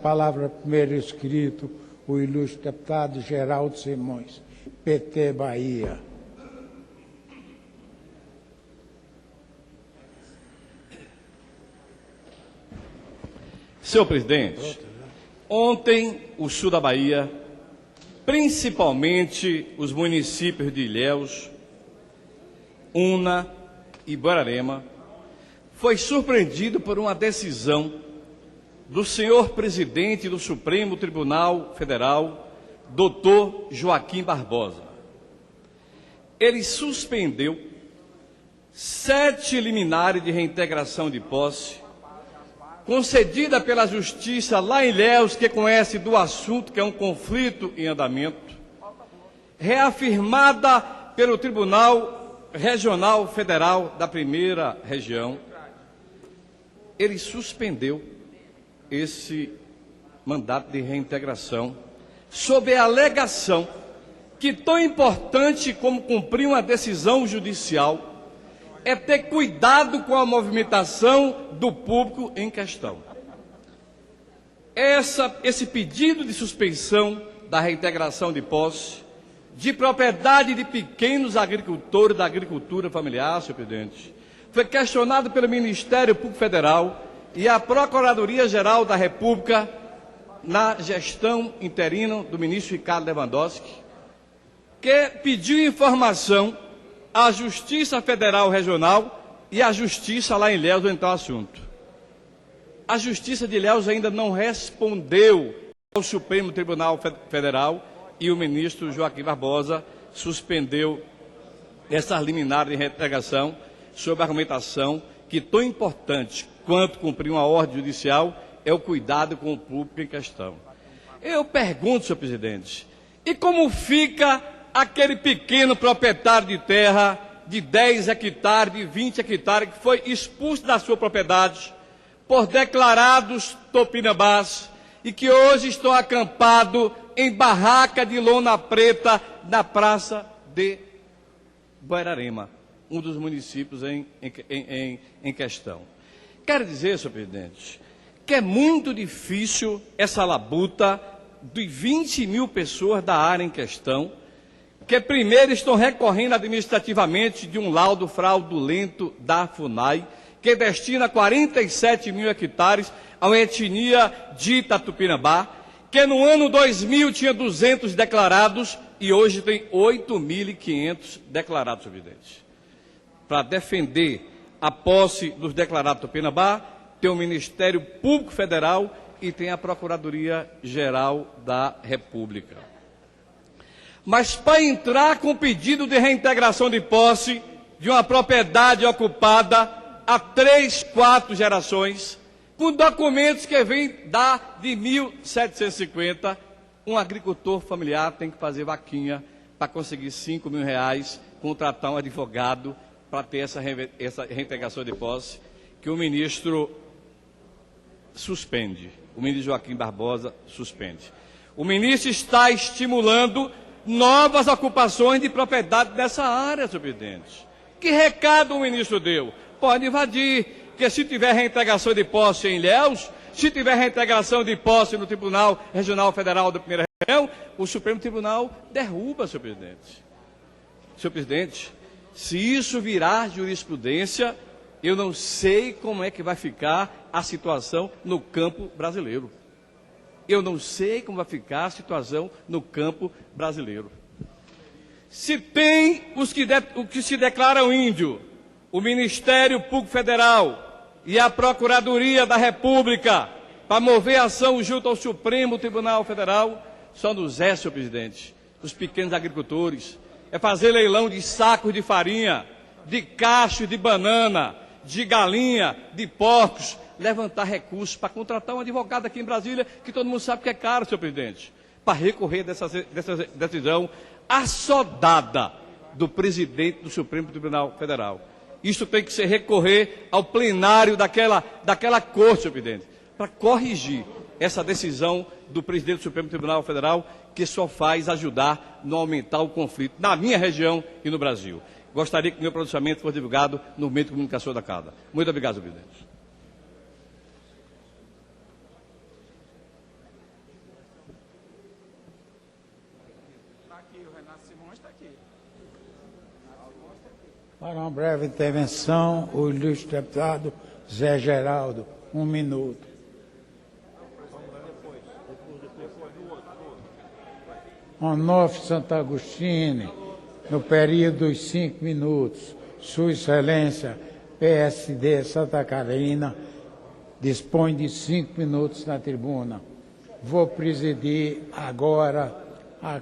Palavra primeiro escrito, o ilustre deputado Geraldo Simões, PT Bahia. Senhor presidente, ontem o sul da Bahia, principalmente os municípios de Ilhéus, Una e Borborema, foi surpreendido por uma decisão do senhor presidente do Supremo Tribunal Federal, Dr. Joaquim Barbosa. Ele suspendeu 7 liminares de reintegração de posse, concedida pela Justiça lá em Ilhéus, que conhece do assunto, que é um conflito em andamento, reafirmada pelo Tribunal Regional Federal da Primeira Região. Ele suspendeu esse mandato de reintegração, sob a alegação que tão importante como cumprir uma decisão judicial é ter cuidado com a movimentação do público em questão. Esse pedido de suspensão da reintegração de posse de propriedade de pequenos agricultores da agricultura familiar, senhor presidente, foi questionado pelo Ministério Público Federal e a Procuradoria-Geral da República na gestão interina do ministro Ricardo Lewandowski, que pediu informação à Justiça Federal Regional e à Justiça lá em Ilhéus do então assunto. A Justiça de Ilhéus ainda não respondeu ao Supremo Tribunal Federal e o ministro Joaquim Barbosa suspendeu essas liminares de reintegração sob a argumentação que tão importante quanto cumprir uma ordem judicial é o cuidado com o público em questão. Eu pergunto, senhor presidente, e como fica aquele pequeno proprietário de terra de 10 hectares, de 20 hectares, que foi expulso da sua propriedade por declarados tupinambás e que hoje estão acampados em barraca de lona preta na praça de Borborema, um dos municípios em questão. Quero dizer, senhor presidente, que é muito difícil essa labuta de 20 mil pessoas da área em questão, que primeiro estão recorrendo administrativamente de um laudo fraudulento da FUNAI, que destina 47 mil hectares a uma etnia dita Tupinambá, que no ano 2000 tinha 200 declarados e hoje tem 8.500 declarados, senhor presidente. Para defender a posse dos declarados Tupinambá, tem o Ministério Público Federal e tem a Procuradoria-Geral da República. Mas para entrar com pedido de reintegração de posse de uma propriedade ocupada há 3, 4 gerações, com documentos que vêm de 1750, um agricultor familiar tem que fazer vaquinha para conseguir R$5.000, contratar um advogado para ter essa reintegração de posse, que o ministro suspende, o ministro Joaquim Barbosa suspende. O ministro está estimulando novas ocupações de propriedade nessa área, senhor presidente. Que recado o ministro deu? Pode invadir, que se tiver reintegração de posse em Ilhéus, se tiver reintegração de posse no Tribunal Regional Federal da Primeira Região, o Supremo Tribunal derruba, senhor presidente. Senhor presidente, se isso virar jurisprudência, eu não sei como é que vai ficar a situação no campo brasileiro. Eu não sei como vai ficar a situação no campo brasileiro. Se tem os que se declaram índio, o Ministério Público Federal e a Procuradoria da República para mover ação junto ao Supremo Tribunal Federal, só nos é, senhor presidente, os pequenos agricultores. É fazer leilão de sacos de farinha, de cachos de banana, de galinha, de porcos, levantar recursos para contratar um advogado aqui em Brasília, que todo mundo sabe que é caro, senhor presidente, para recorrer dessa decisão assodada do presidente do Supremo Tribunal Federal. Isso tem que se recorrer ao plenário daquela corte, senhor presidente, para corrigir essa decisão do presidente do Supremo Tribunal Federal, que só faz ajudar no aumentar o conflito na minha região e no Brasil. Gostaria que meu pronunciamento fosse divulgado no meio de comunicação da Casa. Muito obrigado, senhor presidente. Para uma breve intervenção, o ilustre deputado Zé Geraldo, 1 minuto. Onofre Santo Agostinho, no período dos 5 minutos. Sua Excelência, PSD Santa Catarina, dispõe de 5 minutos na tribuna. Vou presidir agora a